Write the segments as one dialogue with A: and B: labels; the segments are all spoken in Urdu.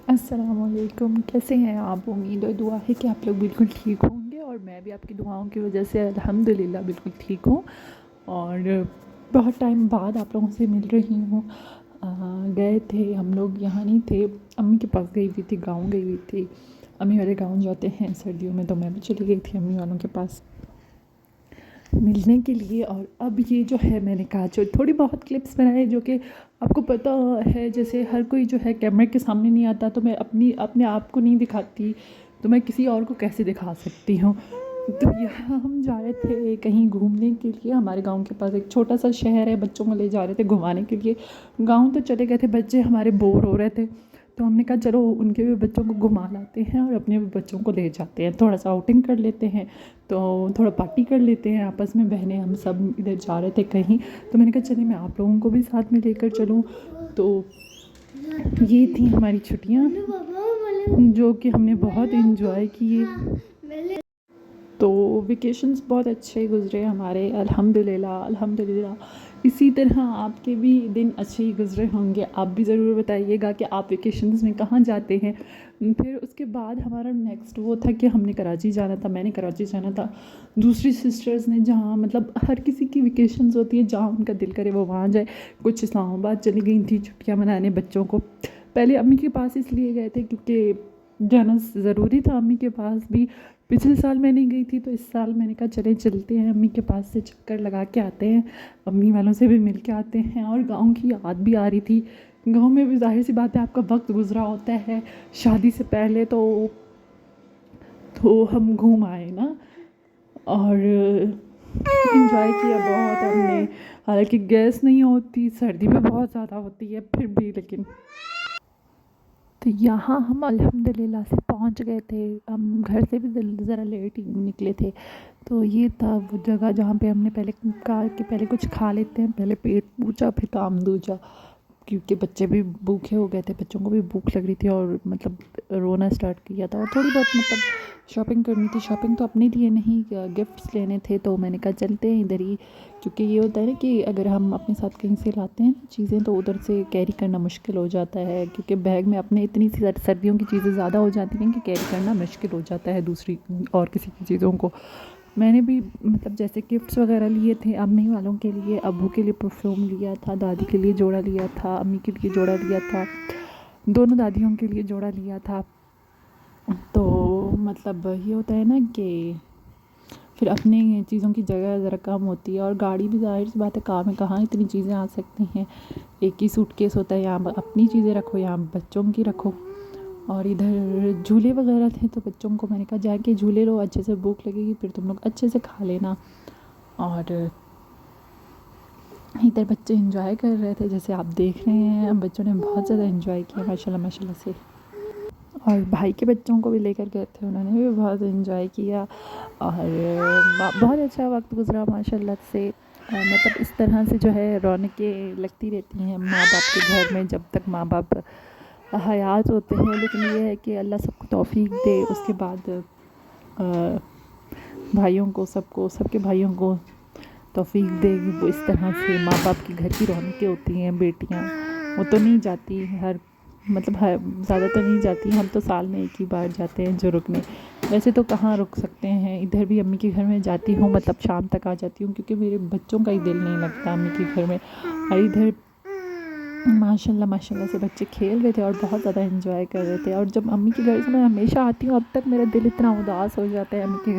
A: السلام علیکم، کیسے ہیں آپ؟ امید اور دعا ہے کہ آپ لوگ بالکل ٹھیک ہوں گے، اور میں بھی آپ کی دعاؤں کی وجہ سے الحمدللہ بالکل ٹھیک ہوں، اور بہت ٹائم بعد آپ لوگوں سے مل رہی ہوں۔ گئے تھے ہم لوگ، یہاں نہیں تھے، امی کے پاس گئی ہوئی تھی، گاؤں گئی ہوئی تھی۔ امی والے گاؤں جاتے ہیں سردیوں میں، تو میں بھی چلی گئی تھی امی والوں کے پاس ملنے کے لیے۔ اور اب یہ جو ہے، میں نے کہا جو تھوڑی بہت کلپس بنائے، جو کہ آپ کو پتہ ہے جیسے ہر کوئی جو ہے کیمرے کے سامنے نہیں آتا، تو میں اپنے آپ کو نہیں دکھاتی، تو میں کسی اور کو کیسے دکھا سکتی ہوں؟ تو یہاں ہم جا رہے تھے کہیں گھومنے کے لیے، ہمارے گاؤں کے پاس ایک چھوٹا سا شہر ہے، بچوں کو لے جا رہے تھے گھمانے کے لیے۔ گاؤں تو چلے گئے تھے، بچے ہمارے بور ہو رہے تھے، تو ہم نے کہا چلو ان کے بھی بچوں کو گھما لاتے ہیں اور اپنے بھی بچوں کو لے جاتے ہیں، تھوڑا سا آؤٹنگ کر لیتے ہیں، تو تھوڑا پارٹی کر لیتے ہیں آپس میں، بہنیں ہم سب ادھر جا رہے تھے کہیں، تو میں نے کہا چلیے میں آپ لوگوں کو بھی ساتھ میں لے کر چلوں۔ تو یہ تھیں ہماری چھٹیاں، جو کہ ہم نے بہت انجوائے کیے، تو ویکیشنز بہت اچھے گزرے ہمارے، الحمدللہ الحمدللہ۔ اسی طرح آپ کے بھی دن اچھے ہی گزرے ہوں گے، آپ بھی ضرور بتائیے گا کہ آپ ویکیشنز میں کہاں جاتے ہیں۔ پھر اس کے بعد ہمارا نیکسٹ وہ تھا کہ ہم نے کراچی جانا تھا، میں نے کراچی جانا تھا، دوسری سسٹرز نے جہاں، مطلب ہر کسی کی ویکیشنز ہوتی ہے جہاں ان کا دل کرے وہ وہاں جائے۔ کچھ اسلام آباد چلی گئی تھیں چھٹیاں منانے بچوں کو، پہلے امی کے پاس اس لیے گئے تھے کیونکہ جانا ضروری تھا امی کے پاس بھی، پچھلے سال میں نہیں گئی تھی تو اس سال میں نے کہا چلیں چلتے ہیں امی کے پاس سے، چکر لگا کے آتے ہیں، امی والوں سے بھی مل کے آتے ہیں، اور گاؤں کی یاد بھی آ رہی تھی۔ گاؤں میں بھی ظاہر سی بات ہے آپ کا وقت گزرا ہوتا ہے شادی سے پہلے، تو ہم گھوم آئے نا، اور انجوائے کیا بہت ہم نے، حالانکہ گیس نہیں ہوتی، سردی بھی بہت زیادہ ہوتی ہے پھر بھی، لیکن تو یہاں ہم الحمدللہ سے پہنچ گئے تھے، ہم گھر سے بھی ذرا لیٹ ہی نکلے تھے، تو یہ تھا وہ جگہ جہاں پہ ہم نے پہلے کہا کہ پہلے کچھ کھا لیتے ہیں، پہلے پیٹ پوجا پھر کام دوجا، کیونکہ بچے بھی بھوکے ہو گئے تھے، بچوں کو بھی بھوک لگ رہی تھی، اور مطلب رونا اسٹارٹ کیا تھا، اور تھوڑی بہت مطلب شاپنگ کرنی تھی، شاپنگ تو اپنے لیے نہیں، گفٹس لینے تھے، تو میں نے کہا چلتے ہیں ادھر ہی، کیونکہ یہ ہوتا ہے نا کہ اگر ہم اپنے ساتھ کہیں سے لاتے ہیں چیزیں تو ادھر سے کیری کرنا مشکل ہو جاتا ہے، کیونکہ بیگ میں اپنے اتنی سی سردیوں کی چیزیں زیادہ ہو جاتی ہیں کہ کیری کرنا مشکل ہو جاتا ہے دوسری اور کسی کی چیزوں کو۔ میں نے بھی مطلب جیسے گفٹس وغیرہ لیے تھے امی والوں کے لیے، ابو کے لیے پرفیوم لیا تھا، دادی کے لیے جوڑا لیا تھا، امی کے لیے جوڑا لیا تھا، دونوں دادیوں کے لیے جوڑا لیا تھا۔ تو مطلب یہ ہوتا ہے نا کہ پھر اپنی چیزوں کی جگہ ذرا کم ہوتی ہے، اور گاڑی بھی ظاہر سی بات ہے کار میں کہاں اتنی چیزیں آ سکتی ہیں، ایک ہی سوٹ کیس ہوتا ہے، یہاں اپنی چیزیں رکھو یہاں بچوں کی رکھو، اور ادھر جھولے وغیرہ تھے تو بچوں کو میں نے کہا جا کے جھولے لو، اچھے سے بھوک لگے گی پھر تم لوگ اچھے سے کھا لینا، اور ادھر بچے انجوائے کر رہے تھے جیسے آپ دیکھ رہے ہیں، بچوں نے بہت زیادہ انجوائے کیا ماشاءاللہ ماشاءاللہ سے، اور بھائی کے بچوں کو بھی لے کر گئے تھے، انہوں نے بھی بہت انجوائے کیا، اور بہت اچھا وقت گزرا ماشاءاللہ سے۔ مطلب اس طرح سے جو ہے رونقیں لگتی رہتی ہیں ماں باپ کے گھر میں جب تک ماں باپ حیات ہوتے ہیں، لیکن یہ ہے کہ اللہ سب کو توفیق دے، اس کے بعد بھائیوں کو سب کے بھائیوں کو توفیق دے، وہ اس طرح سے ماں باپ کے گھر کی رونقیں ہوتی ہیں، بیٹیاں وہ تو نہیں جاتی زیادہ تو نہیں جاتی، ہم تو سال میں ایک ہی بار جاتے ہیں جو رکنے، ویسے تو کہاں رک سکتے ہیں، ادھر بھی امی کے گھر میں جاتی ہوں، مطلب شام تک آ جاتی ہوں، کیونکہ میرے بچوں کا ہی دل نہیں لگتا امی کے گھر میں، اور ادھر ماشاءاللہ ماشاءاللہ سے بچے کھیل رہے تھے اور بہت زیادہ انجوائے کر رہے تھے، اور جب امی کے گھر سے میں ہمیشہ آتی ہوں اب تک میرا دل اتنا اداس ہو جاتا ہے امی کے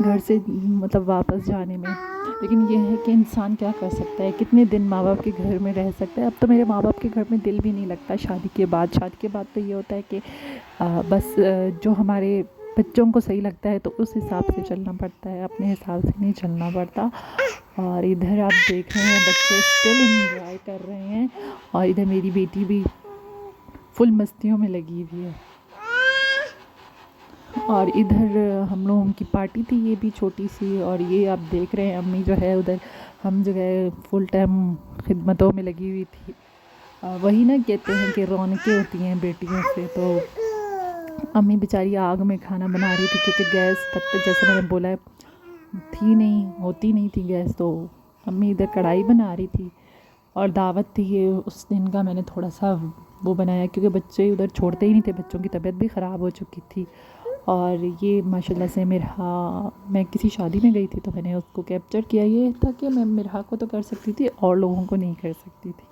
A: گھر سے مطلب واپس جانے میں، لیکن یہ ہے کہ انسان کیا کر سکتا ہے، کتنے دن ماں باپ کے گھر میں رہ سکتا ہے، اب تو میرے ماں باپ کے گھر میں دل بھی نہیں لگتا شادی کے بعد تو یہ ہوتا ہے کہ بس جو ہمارے بچوں کو صحیح لگتا ہے تو اس حساب سے چلنا پڑتا ہے، اپنے حساب سے نہیں چلنا پڑتا، اور ادھر آپ دیکھ رہے ہیں بچے اسٹل انجوائے کر رہے ہیں، اور ادھر میری بیٹی بھی فل مستیوں میں لگی ہوئی ہے، اور ادھر ہم لوگوں کی پارٹی تھی یہ بھی چھوٹی سی، اور یہ آپ دیکھ رہے ہیں امی جو ہے ادھر، ہم جو ہے فل ٹائم خدمتوں میں لگی ہوئی تھی، وہی نا کہتے ہیں کہ رونقیں ہوتی ہیں بیٹیوں سے، تو امی بیچاری آگ میں کھانا بنا رہی تھی کیونکہ گیس تک جیسے میں نے بولا ہوتی نہیں تھی گیس، تو امی ادھر کڑھائی بنا رہی تھی، اور دعوت تھی یہ اس دن کا، میں نے تھوڑا سا وہ بنایا، کیونکہ بچے ادھر چھوڑتے ہی نہیں تھے، بچوں کی طبیعت بھی خراب ہو چکی تھی. اور یہ ماشاء اللہ سے مرحا، میں کسی شادی میں گئی تھی تو میں نے اس کو کیپچر کیا. یہ تھا کہ میں مرحا کو تو کر سکتی تھی اور لوگوں کو نہیں کر سکتی تھی.